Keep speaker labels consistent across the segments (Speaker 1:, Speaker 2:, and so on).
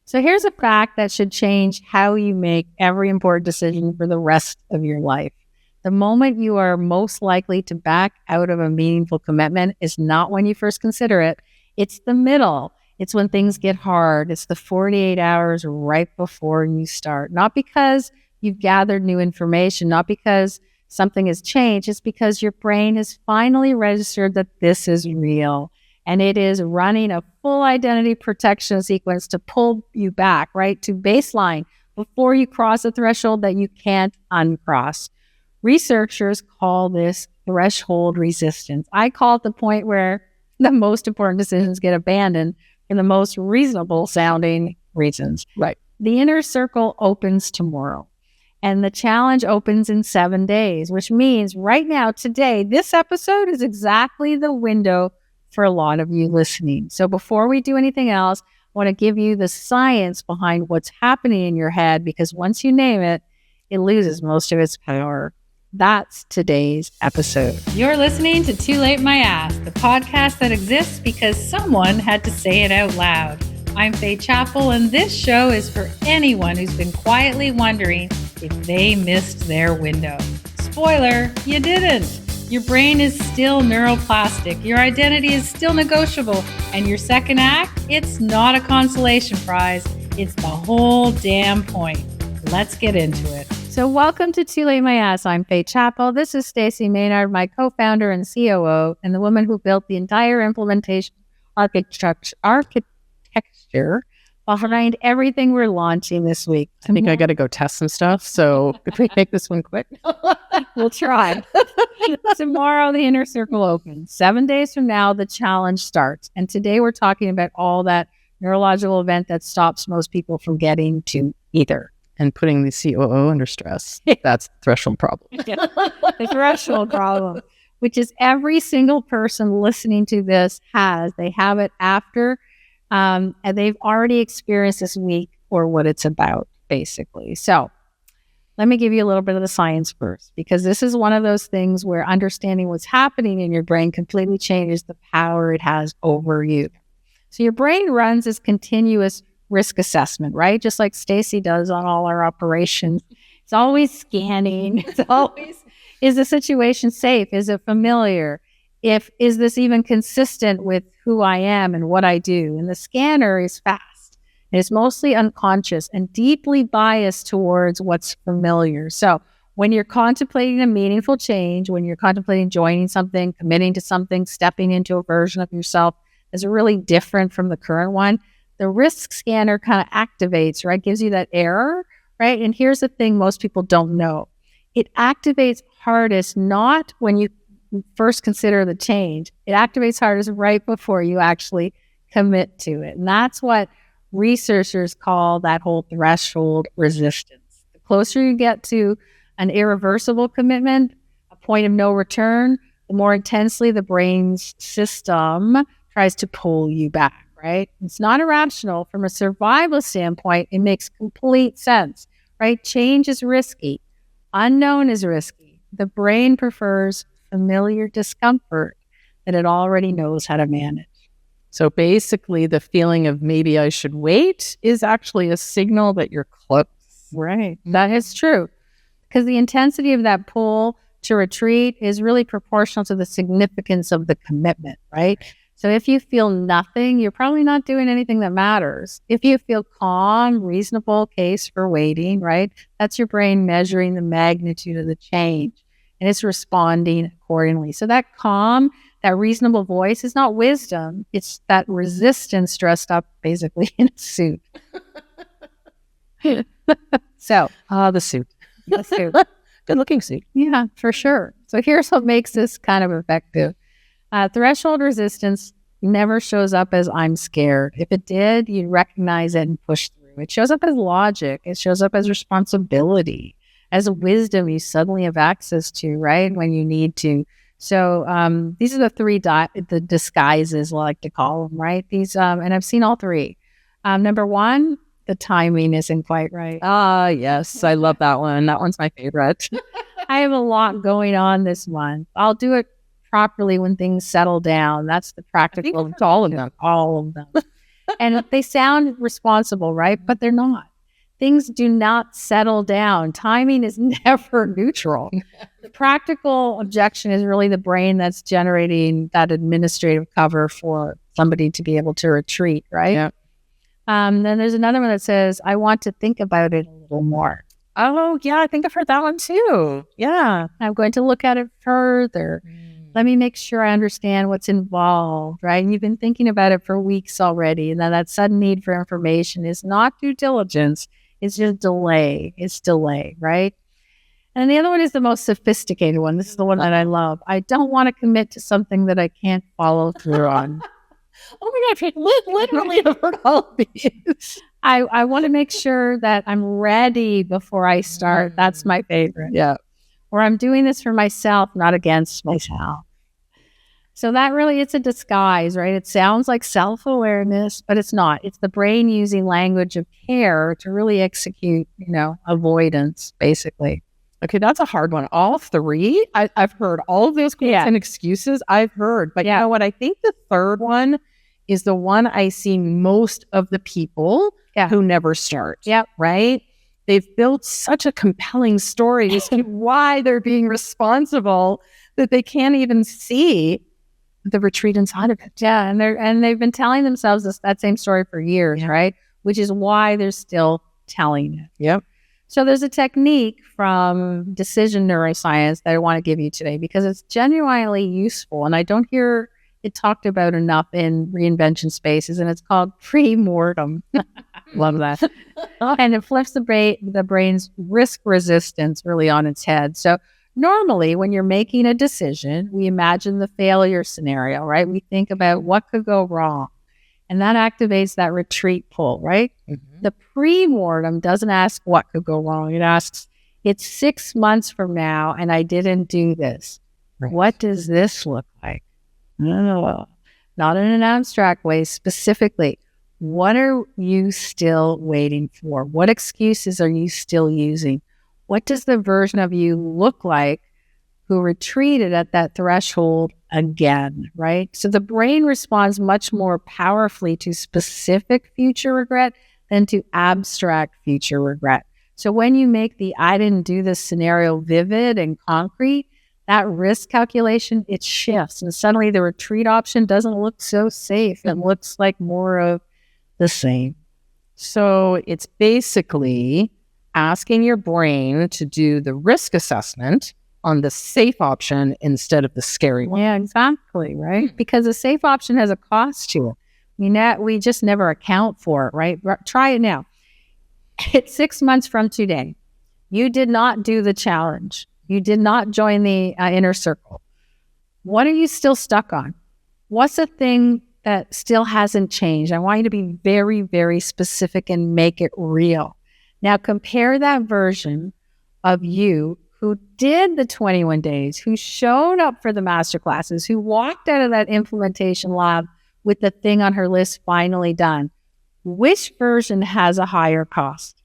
Speaker 1: So here's a fact that should change how you make every important decision for the rest of your life. The moment you are most likely to back out of a meaningful commitment is not when you first consider it. It's the middle. It's when things get hard. It's the 48 hours right before you start. Not because you've gathered new information, not because something has changed. It's because your brain has finally registered that this is real. And it is running a full identity protection sequence to pull you back, right, to baseline before you cross a threshold that you can't uncross. Researchers call this threshold resistance. I call it the point where the most important decisions get abandoned for the most reasonable sounding reasons.
Speaker 2: Right.
Speaker 1: The inner circle opens tomorrow. And the challenge opens in 7 days, which means right now, today, this episode is exactly the window for a lot of you listening. So before we do anything else, I want to give you the science behind what's happening in your head, because once you name it, it loses most of its power. That's today's episode.
Speaker 3: You're listening to Too Late My Ass, the podcast that exists because someone had to say it out loud. I'm Fay Chappell, and this show is for anyone who's been quietly wondering if they missed their window. Spoiler, you didn't. Your brain is still neuroplastic, your identity is still negotiable, and your second act, it's not a consolation prize, it's the whole damn point. Let's get into it.
Speaker 1: So welcome to Too Late My Ass. I'm Fay Chappell. This is Stacy Maynard, my co-founder and COO, and the woman who built the entire implementation architecture behind everything we're launching this week.
Speaker 2: I think I got to go test some stuff. So if we make this one quick,
Speaker 1: we'll try. Tomorrow, the inner circle opens. 7 days from now, the challenge starts. And today we're talking about all that neurological event that stops most people from getting to either.
Speaker 2: And putting the COO under stress. That's the threshold problem.
Speaker 1: The threshold problem, which is every single person listening to this has. They have it after, and they've already experienced this week or what it's about, basically. So let me give you a little bit of the science first, because this is one of those things where understanding what's happening in your brain completely changes the power it has over you. So your brain runs this continuous risk assessment, right? Just like Stacy does on all our operations. It's always scanning. It's always, is the situation safe? Is it familiar? Is this even consistent with who I am and what I do? And the scanner is fast. And it's mostly unconscious and deeply biased towards what's familiar. So when you're contemplating a meaningful change, when you're contemplating joining something, committing to something, stepping into a version of yourself that's really different from the current one, the risk scanner kind of activates, right? Gives you that error, right? And here's the thing most people don't know. It activates hardest not when you first consider the change. It activates hardest right before you actually commit to it. And that's what researchers call that whole threshold resistance. The closer you get to an irreversible commitment, a point of no return, the more intensely the brain's system tries to pull you back. Right? It's not irrational. From a survival standpoint, it makes complete sense, right? Change is risky. Unknown is risky. The brain prefers familiar discomfort that it already knows how to manage.
Speaker 2: So basically, the feeling of maybe I should wait is actually a signal that you're close.
Speaker 1: Right. That is true. Because the intensity of that pull to retreat is really proportional to the significance of the commitment, right? So if you feel nothing, you're probably not doing anything that matters. If you feel calm, reasonable case for waiting, right? That's your brain measuring the magnitude of the change, and it's responding accordingly. So that calm, that reasonable voice is not wisdom. It's that resistance dressed up basically in a suit. So,
Speaker 2: the suit.
Speaker 1: The suit.
Speaker 2: Good looking suit.
Speaker 1: Yeah, for sure. So here's what makes this kind of effective. Threshold resistance never shows up as I'm scared. If it did, you'd recognize it and push through. It shows up as logic. It shows up as responsibility, as wisdom you suddenly have access to, right, when you need to. So these are the three the disguises, I like to call them, right? These, and I've seen all three. Number one, the timing isn't quite right.
Speaker 2: Ah, yes. I love that one. That one's my favorite.
Speaker 1: I have a lot going on this month. I'll do it properly when things settle down. That's the practical.
Speaker 2: It's all of them.
Speaker 1: All of them. And they sound responsible, right? But they're not. Things do not settle down. Timing is never neutral. The practical objection is really the brain that's generating that administrative cover for somebody to be able to retreat, right?
Speaker 2: Yeah.
Speaker 1: Then there's another one that says, I want to think about it a little more.
Speaker 2: Oh, yeah, I think I've heard that one too. Yeah.
Speaker 1: I'm going to look at it further. Let me make sure I understand what's involved, right? And you've been thinking about it for weeks already. And then that sudden need for information is not due diligence. It's just delay. It's delay, right? And the other one is the most sophisticated one. This is the one that I love. I don't want to commit to something that I can't follow through on.
Speaker 2: Oh my gosh, I literally have heard all of these.
Speaker 1: I want to make sure that I'm ready before I start. That's my favorite.
Speaker 2: Yeah.
Speaker 1: Or I'm doing this for myself, not against myself. So that really, it's a disguise, right? It sounds like self-awareness, but it's not. It's the brain using language of care to really execute, avoidance, basically.
Speaker 2: Okay, that's a hard one. All three, I've heard all of those quotes and excuses I've heard. But you know what? I think the third one is the one I see most of the people who never start.
Speaker 1: Yep.
Speaker 2: Right? They've built such a compelling story as to why they're being responsible that they can't even see the retreat inside of it.
Speaker 1: Yeah, and they've been telling themselves that same story for years, right? Which is why they're still telling it.
Speaker 2: Yep.
Speaker 1: So there's a technique from decision neuroscience that I want to give you today because it's genuinely useful, and I don't hear it talked about enough in reinvention spaces, and it's called pre-mortem. Love that. And it flips the brain's risk resistance really on its head. So normally when you're making a decision, we imagine the failure scenario, right? We think about what could go wrong, and that activates that retreat pull, right? Mm-hmm. The pre-mortem doesn't ask what could go wrong. It asks, it's 6 months from now and I didn't do this. Right. What does this look like? No, not in an abstract way, specifically. What are you still waiting for? What excuses are you still using? What does the version of you look like who retreated at that threshold again, right? So the brain responds much more powerfully to specific future regret than to abstract future regret. So when you make the I didn't do this scenario vivid and concrete, that risk calculation, it shifts. And suddenly the retreat option doesn't look so safe. It looks like more of the same.
Speaker 2: So it's basically asking your brain to do the risk assessment on the safe option instead of the scary one.
Speaker 1: Yeah, exactly, right? Because the safe option has a cost to it. We just never account for it, right? Try it now. It's 6 months from today. You did not do the challenge. You did not join the inner circle. What are you still stuck on? What's the thing that still hasn't changed? I want you to be very, very specific and make it real. Now compare that version of you who did the 21 days, who showed up for the masterclasses, who walked out of that implementation lab with the thing on her list finally done. Which version has a higher cost?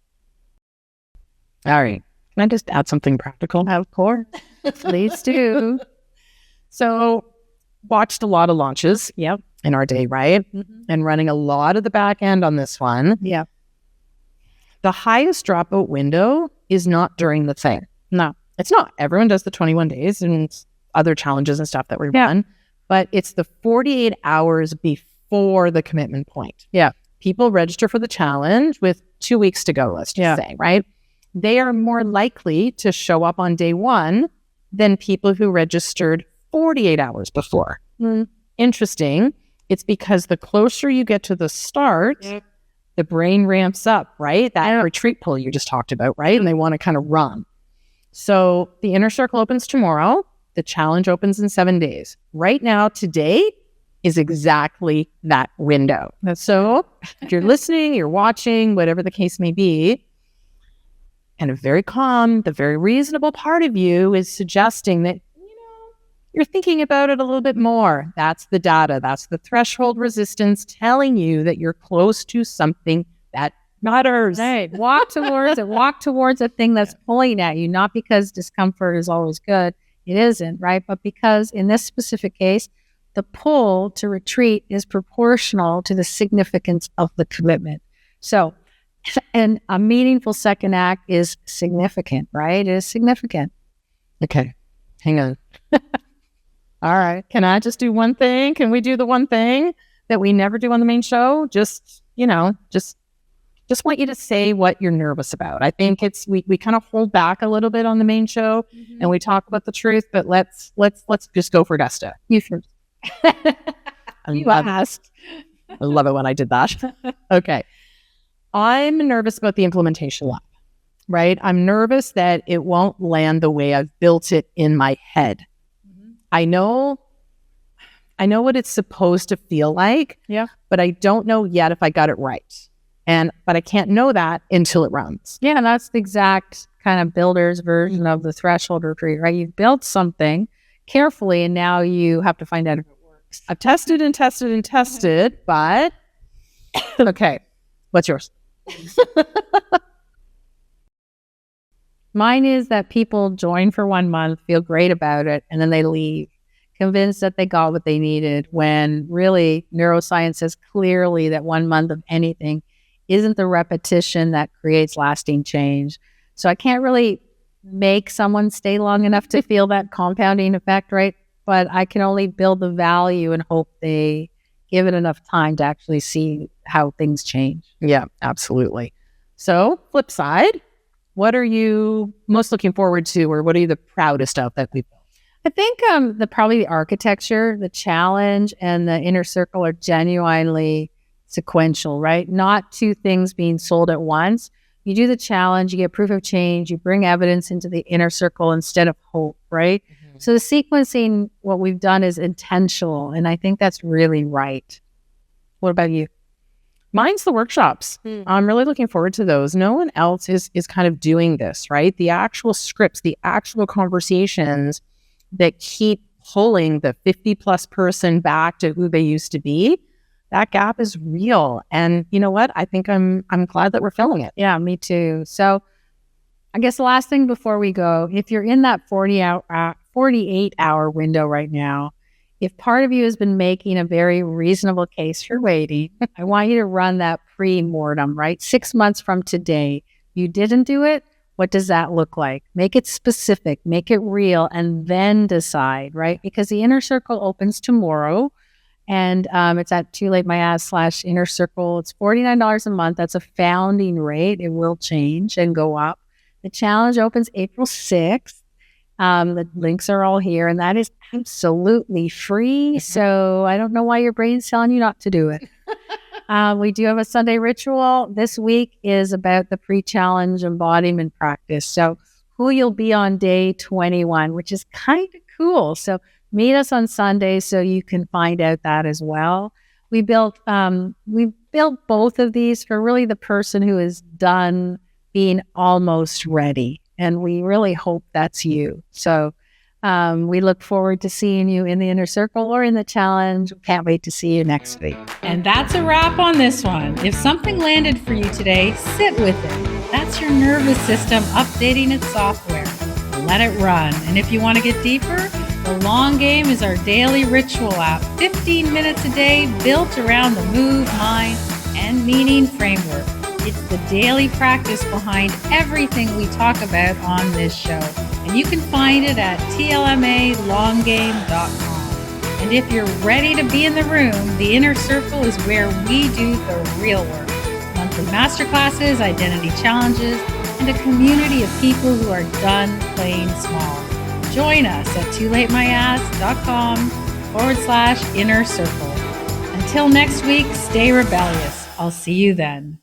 Speaker 2: All right. Can I just add something practical?
Speaker 1: Of course. Please do.
Speaker 2: So, watched a lot of launches in our day, right? Mm-hmm. And running a lot of the back end on this one.
Speaker 1: Yeah.
Speaker 2: The highest dropout window is not during the thing.
Speaker 1: No,
Speaker 2: it's not. Everyone does the 21 days and other challenges and stuff that we run. But it's the 48 hours before the commitment point.
Speaker 1: Yeah.
Speaker 2: People register for the challenge with 2 weeks to go, let's just say, right? They are more likely to show up on day one than people who registered 48 hours before. Interesting. It's because the closer you get to the start, the brain ramps up, right? That retreat pull you just talked about, right? And they want to kind of run. So the inner circle opens tomorrow. The challenge opens in 7 days. Right now, today is exactly that window. So if you're listening, you're watching, whatever the case may be, and a very calm, the very reasonable part of you is suggesting that, you're thinking about it a little bit more. That's the data. That's the threshold resistance telling you that you're close to something that matters.
Speaker 1: Right. Walk towards it. Walk towards a thing that's pulling at you, not because discomfort is always good. It isn't, right? But because in this specific case, the pull to retreat is proportional to the significance of the commitment. So, and a meaningful second act is significant, right? It is significant.
Speaker 2: Okay, hang on. All right. Can I just do one thing? Can we do the one thing that we never do on the main show? Just want you to say what you're nervous about. I think we kind of hold back a little bit on the main show and we talk about the truth, but let's just go for Desta.
Speaker 1: You first. You asked.
Speaker 2: I love it when I did that. Okay. I'm nervous about the implementation lab, right? I'm nervous that it won't land the way I've built it in my head. I know what it's supposed to feel like, but I don't know yet if I got it right. But I can't know that until it runs.
Speaker 1: Yeah, that's the exact kind of builder's version of the threshold retreat, right? You've built something carefully, and now you have to find out if it works.
Speaker 2: I've tested and tested and tested, but okay, what's yours?
Speaker 1: Mine is that people join for 1 month, feel great about it, and then they leave, convinced that they got what they needed, when really neuroscience says clearly that 1 month of anything isn't the repetition that creates lasting change. So I can't really make someone stay long enough to feel that compounding effect, right? But I can only build the value and hope they give it enough time to actually see how things change.
Speaker 2: Yeah, absolutely. So flip side, what are you most looking forward to, or what are you the proudest of that we've built?
Speaker 1: I think probably the architecture, the challenge, and the inner circle are genuinely sequential, right? Not two things being sold at once. You do the challenge, you get proof of change, you bring evidence into the inner circle instead of hope, right? Mm-hmm. So the sequencing, what we've done is intentional, and I think that's really right. What about you?
Speaker 2: Mine's the workshops. I'm really looking forward to those. No one else is kind of doing this, right? The actual scripts, the actual conversations that keep pulling the 50 plus person back to who they used to be. That gap is real. And you know what? I think I'm glad that we're filling it.
Speaker 1: Yeah, me too. So I guess the last thing before we go, if you're in that 48-hour window right now, if part of you has been making a very reasonable case for waiting, I want you to run that pre-mortem, right? 6 months from today. You didn't do it. What does that look like? Make it specific, make it real, and then decide, right? Because the inner circle opens tomorrow, and it's at toolatemayass.com/inner circle. It's $49 a month. That's a founding rate. It will change and go up. The challenge opens April 6th. The links are all here, and that is absolutely free. So I don't know why your brain's telling you not to do it. We do have a Sunday ritual. This week is about the pre-challenge embodiment practice. So who you'll be on day 21, which is kind of cool. So meet us on Sunday so you can find out that as well. We built both of these for really the person who is done being almost ready. And we really hope that's you. So we look forward to seeing you in the inner circle or in the challenge. Can't wait to see you next week.
Speaker 3: And that's a wrap on this one. If something landed for you today, sit with it. That's your nervous system updating its software. Let it run. And if you want to get deeper, the Long Game is our daily ritual app. 15 minutes a day built around the move, mind, and meaning framework. It's the daily practice behind everything we talk about on this show. And you can find it at tlmalonggame.com. And if you're ready to be in the room, the inner circle is where we do the real work. Monthly masterclasses, identity challenges, and a community of people who are done playing small. Join us at toolatemayass.com/inner circle. Until next week, stay rebellious. I'll see you then.